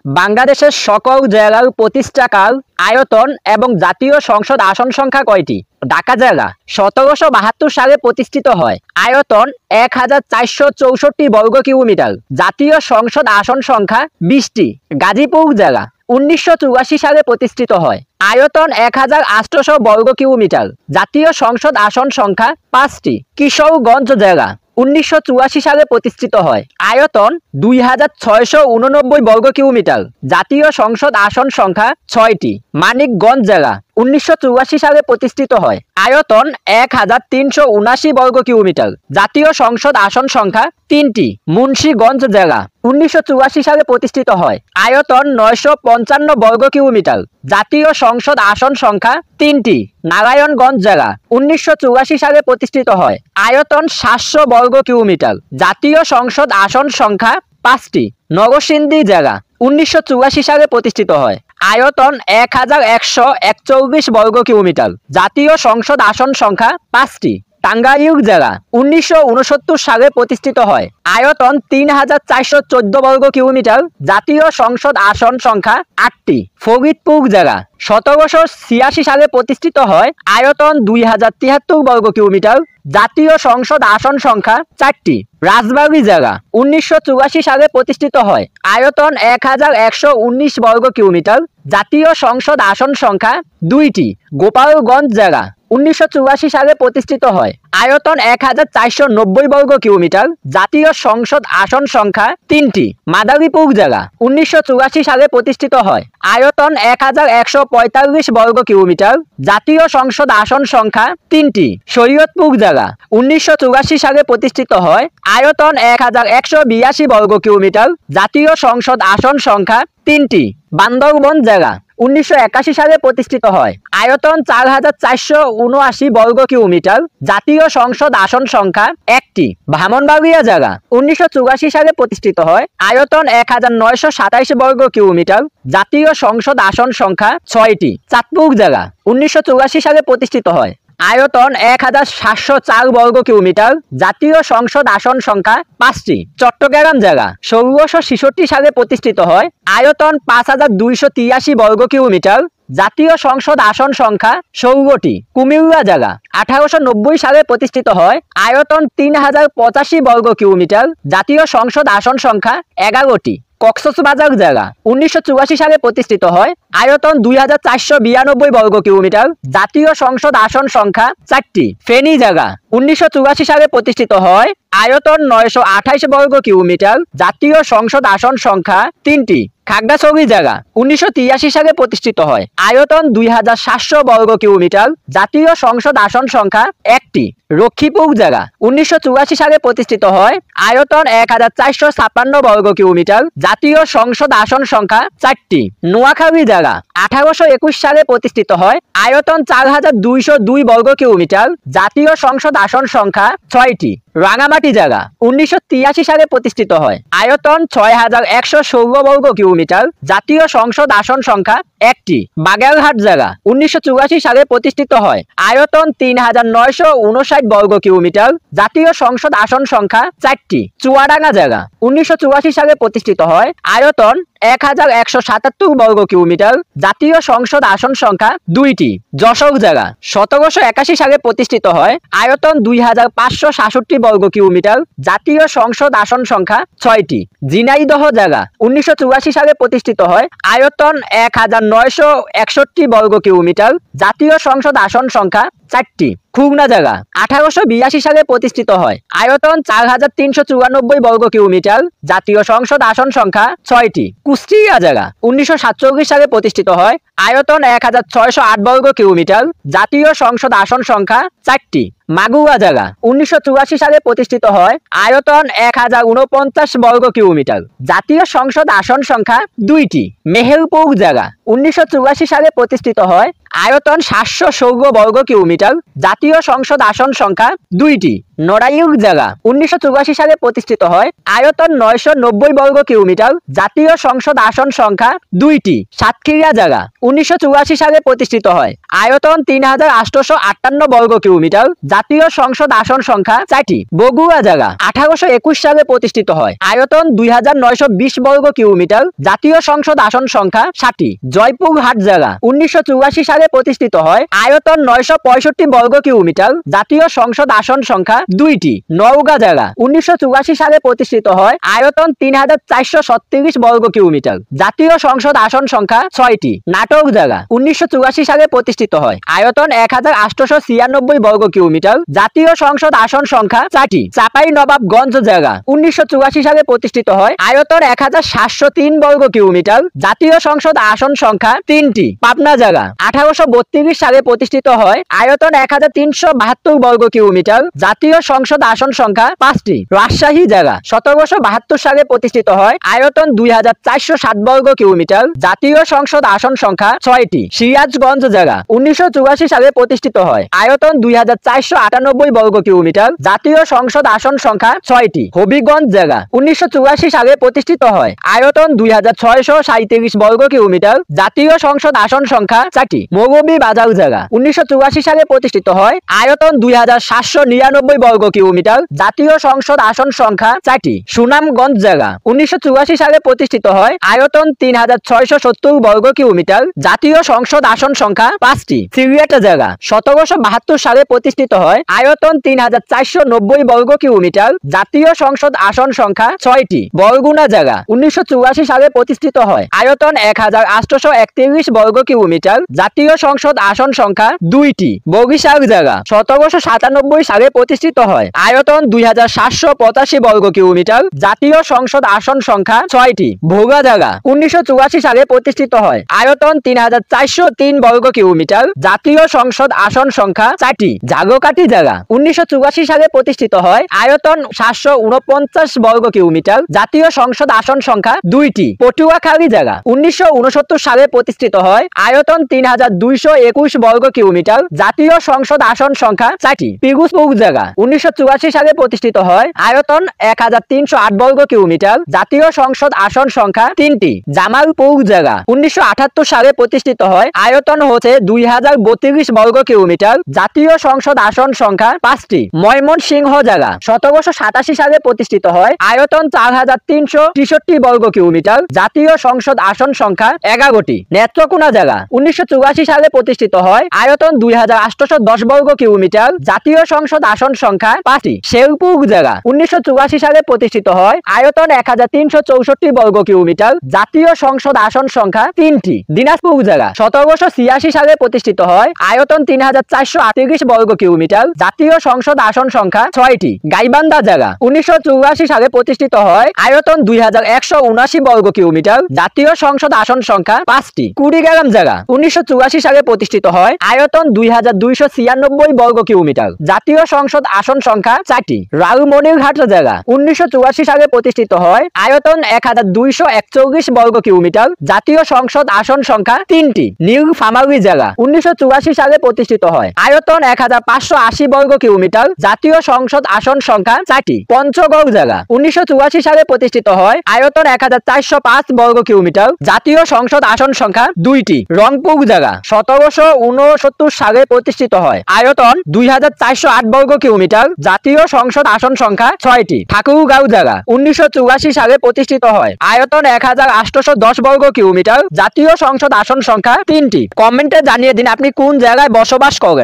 বাংলাদেশের সকল জেলার প্রতিষ্ঠাকাল, আয়তন এবং জাতীয় সংসদ আসন সংখ্যা কয়টি? ঢাকা জেলা 1772 সালে প্রতিষ্ঠিত হয়। আয়তন 1464 বর্গ কিলোমিটার। জাতীয় সংসদ আসন সংখ্যা 20টি। গাজীপুর জেলা 1984 সালে প্রতিষ্ঠিত হয়। আয়তন 1800 বর্গ কিলোমিটার। জাতীয় সংসদ আসন সংখ্যা 5টি। কিশোরগঞ্জ জেলা 1984 সালে প্রতিষ্ঠিত হয়। আয়তন 2689 বর্গ কিলোমিটার। জাতীয় সংসদ আসন সংখ্যা 6টি। মানিকগঞ্জ জেলা 1984 সালে প্রতিষ্ঠিত হয়। আয়তন 1379 বর্গ কিলোমিটার। জাতীয় সংসদ আসন সংখ্যা 3টি। মুন্সিগঞ্জ জেলা 1984 সালে প্রতিষ্ঠিত হয়। আয়তন 955 বর্গ কিলোমিটার। জাতীয় সংসদ আসন সংখ্যা 3টি। নারায়ণগঞ্জ জেলা 1984 সালে প্রতিষ্ঠিত হয়। আয়তন 700 বর্গ কিলোমিটার। জাতীয় সংসদ আসন সংখ্যা 5টি। নরসিংদী জেলা 1984 সালে প্রতিষ্ঠিত হয়। আয়তন 1141 বর্গ কিলোমিটার। জাতীয় সংসদ আসন সংখ্যা 5টি। টাঙ্গাইল জেলা 1969 সালে প্রতিষ্ঠিত হয়। আয়তন 3414 বর্গ কিলোমিটার। জাতীয় সংসদ আসন সংখ্যা 8টি। ফরিদপুর জেলা 1786 সালে প্রতিষ্ঠিত হয়। আয়তন 2073 বর্গ কিলোমিটার। জাতীয় সংসদ আসন সংখ্যা 4টি। রাজবাড়ী জেলা 1984 সালে প্রতিষ্ঠিত হয়। আয়তন 1119 বর্গ কিলোমিটার। জাতীয় সংসদ আসন সংখ্যা 2টি। গোপালগঞ্জ জেলা 1984 সালে প্রতিষ্ঠিত হয়। আয়তন 1490 বর্গ কিলোমিটার। জাতীয় সংসদ আসন সংখ্যা 3টি। মাদারীপুর জেলা 1984 সালে প্রতিষ্ঠিত হয়। আয়তন 1145 বর্গ কিলোমিটার। জাতীয় সংসদ আসন সংখ্যা 3টি। শরীয়তপুর জেলা 1984 সালে প্রতিষ্ঠিত হয়। আয়তন 1182 বর্গ কিলোমিটার। জাতীয় সংসদ আসন সংখ্যা 3টি। বান্দরবান জেলা 1981 সালে প্রতিষ্ঠিত হয়। আয়তন 4479 বর্গ কিলোমিটার। জাতীয় সংসদ আসন সংখ্যা 1টি। ব্রাহ্মণবাড়িয়া জেলা 1984 সালে প্রতিষ্ঠিত হয়। আয়তন 1927 বর্গ কিলোমিটার। জাতীয় সংসদ আসন সংখ্যা 6টি। চাঁদপুর জেলা 1984 সালে প্রতিষ্ঠিত হয়। আয়তন 1704 বর্গ কিলোমিটার। জাতীয় সংসদ আসন সংখ্যা 5টি। চট্টগ্রাম জেলা 1666 সালে প্রতিষ্ঠিত হয়। আয়তন 5283 বর্গ কিলোমিটার। জাতীয় সংসদ আসন সংখ্যা 16টি। কুমিল্লা জেলা 1890 সালে প্রতিষ্ঠিত হয়। আয়তন 3085 বর্গ কিলোমিটার। জাতীয় সংসদ আসন সংখ্যা 11টি। কক্সবাজার জেলা 1984 সালে প্রতিষ্ঠিত হয়। আয়তন 2492 বর্গ কিলোমিটার। জাতীয় সংসদ আসন সংখ্যা 4টি। ফেনী জেলা 1984 সালে প্রতিষ্ঠিত হয়। আয়তন 928 বর্গ কিলোমিটার। জাতীয় সংসদ আসন সংখ্যা 3টি। খাগড়াছড়ি জেলা 1983 সালে প্রতিষ্ঠিত হয়। আয়তন 2700 বর্গ কিলোমিটার। জাতীয় সংসদ আসন সংখ্যা 1টি। লক্ষ্মীপুর জেলা 1984 সালে প্রতিষ্ঠিত হয়। আয়তন 1456 বর্গ কিলোমিটার। জাতীয় সংসদ আসন সংখ্যা 4টি। নোয়াখালী জেলা 1821 সালে প্রতিষ্ঠিত হয়। আয়তন 4202 বর্গ কিলোমিটার। জাতীয় সংসদ আসন সংখ্যা 6টি। রাঙামাটি জেলা 1983 সালে প্রতিষ্ঠিত হয়। আয়তন 6116 বর্গ কিলোমিটার। জাতীয় সংসদ আসন সংখ্যা 1টি। বাগেরহাট জেলা 1984 সালে প্রতিষ্ঠিত হয়। আয়তন 3959 বর্গ কিলোমিটার। জাতীয় সংসদ আসন সংখ্যা 4টি। চুয়াডাঙ্গা জেলা 1984 সালে প্রতিষ্ঠিত হয়। আয়তন 1177 বর্গ কিলোমিটার। জাতীয় সংসদ আসন সংখ্যা 2টি। যশোর জেলা 1781 সালে প্রতিষ্ঠিত হয়। আয়তন 2566 বর্গ কিলোমিটার। জাতীয় সংসদ আসন সংখ্যা 6টি। ঝিনাইদহ জেলা 1984 সালে প্রতিষ্ঠিত হয়। আয়তন 1961 বর্গ কিলোমিটার। জাতীয় সংসদ আসন সংখ্যা 4টি। খুলনা জেলা 1882 সালে প্রতিষ্ঠিত হয়। আয়তন 4394 বর্গ কিলোমিটার। জাতীয় সংসদ আসন সংখ্যা 6টি। কুষ্টিয়া জেলা 1947 সালে প্রতিষ্ঠিত হয়। আয়তন 1608 বর্গ কিলোমিটার। জাতীয় সংসদ আসন সংখ্যা 4টি। মাগুরা জেলা 1984 সালে প্রতিষ্ঠিত হয়। আয়তন 1049 বর্গ কিলোমিটার। জাতীয় সংসদ আসন সংখ্যা 2টি। মেহেরপুর জেলা 1984 সালে প্রতিষ্ঠিত হয়। আয়তন 716 বর্গ কিলোমিটার। জাতীয় সংসদ আসন সংখ্যা 2টি। নড়াইল জেলা 1984 সালে প্রতিষ্ঠিত হয়। আয়তন 990 বর্গ কিলোমিটার। জাতীয় সংসদ আসন সংখ্যা 2টি। সাতক্ষীরা জেলা 1984 সালে প্রতিষ্ঠিত হয়। আয়তন 3858 বর্গ কিলোমিটার। জাতীয় সংসদ আসন সংখ্যা 4টি। বগুড়া জেলা 1821 সালে প্রতিষ্ঠিত হয়। আয়তন 2920 বর্গ কিলোমিটার। জাতীয় সংসদ আসন সংখ্যা 7টি। জয়পুরহাট জেলা 1984 সালে প্রতিষ্ঠিত হয়। আয়তন 965 বর্গ কিলোমিটার। জাতীয় সংসদ আসন সংখ্যা 2টি। নওগাঁ জেলা 1984 সালে প্রতিষ্ঠিত হয়। আয়তন 3436 বর্গ কিলোমিটার। জাতীয় সংসদ আসন সংখ্যা 6টি। নাটোর জেলা 1984 সালে প্রতিষ্ঠিত হয়। আয়তন 1896 বর্গ কিলোমিটার। জাতীয় সংসদ আসন সংখ্যা 4টি। চাঁপাইনবাবগঞ্জ জেলা 1984 সালে প্রতিষ্ঠিত হয়। আয়তন 1703 বর্গ কিলোমিটার। জাতীয় সংসদ আসন সংখ্যা 3টি। পাবনা জেলা 1832 সালে প্রতিষ্ঠিত হয়। আয়তন 1372 বর্গ কিলোমিটার। জাতীয় সংসদ আসন সংখ্যা 5টি। রাজশাহী জেলা 1772 সালে প্রতিষ্ঠিত হয়। আয়তন 2407 বর্গ কিলোমিটার। জাতীয় সংসদ আসন সংখ্যা 6টি। সিরাজগঞ্জ জেলা 1984 সালে প্রতিষ্ঠিত হয়। আয়তন 2498 বর্গ কিলোমিটার। জাতীয় সংসদ আসন সংখ্যা 6টি। হবিগঞ্জ জেলা 1984 সালে প্রতিষ্ঠিত হয়। আয়তন 2637 বর্গ কিলোমিটার। জাতীয় সংসদ আসন সংখ্যা 4টি। মৌলভীবাজার জেলা 1984 সালে প্রতিষ্ঠিত হয়। আয়তন 2799 বর্গ কিলোমিটার। জাতীয় সংসদ আসন সংখ্যা 4টি। সুনামগঞ্জ জেলা 1984 সালে প্রতিষ্ঠিত হয়। আয়তন 3670 বর্গ কিলোমিটার। জাতীয় সংসদ আসন সংখ্যা 5টি। সিলেট জেলা 1772 সালে প্রতিষ্ঠিত হয়। আয়তন 3490 বর্গ কিলোমিটার। জাতীয় সংসদ আসন সংখ্যা 6টি। বরগুনা জেলা 1984 সালে প্রতিষ্ঠিত হয়। আয়তন 1831 বর্গ কিলোমিটার। জাতীয় সংসদ আসন সংখ্যা 2টি। বরিশাল জেলা 1797 সালে প্রতিষ্ঠিত হয়। আয়তন 2785 বর্গ কিলোমিটার। জাতীয় সংসদ আসন সংখ্যা 6টি। ভোলা জেলা 1984 সালে প্রতিষ্ঠিত হয়। আয়তন 3403 বর্গ কিলোমিটার। জাতীয় সংসদ আসন সংখ্যা 4টি। ঝালকাঠি জেলা 1984 সালে প্রতিষ্ঠিত হয়। আয়তন 749 বর্গ কিলোমিটার। জাতীয় সংসদ আসন সংখ্যা 2টি। পটুয়াখালী জেলা 1969 সালে প্রতিষ্ঠিত হয়। আয়তন 3221 বর্গ কিলোমিটার। জাতীয় সংসদ আসন সংখ্যা 4টি। পিরোজপুর জেলা 1984 সালে প্রতিষ্ঠিত হয়। আয়তন 1308 বর্গ কিলোমিটার। জাতীয় সংসদ আসন সংখ্যা 3টি। জামালপুর জেলা 1978 সালে প্রতিষ্ঠিত হয়। আয়তন হচ্ছে 2032 বর্গ কিলোমিটার। জাতীয় সংসদ আসন সংখ্যা 5টি। ময়মনসিংহ জেলা 1787 সালে প্রতিষ্ঠিত হয়। আয়তন 4363 বর্গ কিলোমিটার। জাতীয় সংসদ আসন সংখ্যা 11টি। নেত্রকোনা জেলা 1984 সালে প্রতিষ্ঠিত হয়। আয়তন 2810 বর্গ কিলোমিটার। জাতীয় সংসদ আসন সংখ্যা 5টি। শেরপুর জেলা 1984 সালে প্রতিষ্ঠিত হয়। আয়তন 1364 বর্গ কিলোমিটার। জাতীয় সংসদ আসন সংখ্যা 3টি। দিনাজপুর জেলা 1786 সালে প্রতিষ্ঠিত হয়। আয়তন 3438 বর্গ কিলোমিটার। জাতীয় সংসদ আসন সংখ্যা 6টি। গাইবান্ধা জেলা 1984 সালে প্রতিষ্ঠিত হয়। আয়তন 2179 বর্গ কিলোমিটার। জাতীয় সংসদ আসন সংখ্যা 5টি। কুড়িগ্রাম জেলা 1984 সালে প্রতিষ্ঠিত হয়। আয়তন 2296 বর্গ কিলোমিটার। জাতীয় সংসদ আসন সংখ্যা 4টি। লালমনিরহাট জেলা 1984 সালে প্রতিষ্ঠিত হয়। আয়তন 1241 বর্গ কিলোমিটার। জাতীয় সংসদ আসন সংখ্যা 3টি। নীলফামারী জেলা 1984 সালে প্রতিষ্ঠিত হয়। আয়তন 1580 বর্গ কিলোমিটার। জাতীয় সংসদ আসন সংখ্যা 4টি। পঞ্চগড় জেলা 1984 সালে প্রতিষ্ঠিত হয়। আয়তন 1405 বর্গ কিলোমিটার। জাতীয় সংসদ আসন সংখ্যা 2টি। রংপুর জেলা 1769 সালে প্রতিষ্ঠিত হয়। আয়তন 2408 বর্গ কিলোমিটার। জাতীয় সংসদ আসন সংখ্যা 6টি। ঠাকুরগাঁও জেলা 1984 সালে প্রতিষ্ঠিত হয়। আয়তন 1810 বর্গ কিলোমিটার। জাতীয় সংসদ আসন সংখ্যা 3টি। কমেন্টে জানিয়ে দিন আপনি কোন জায়গায় বসবাস করেন।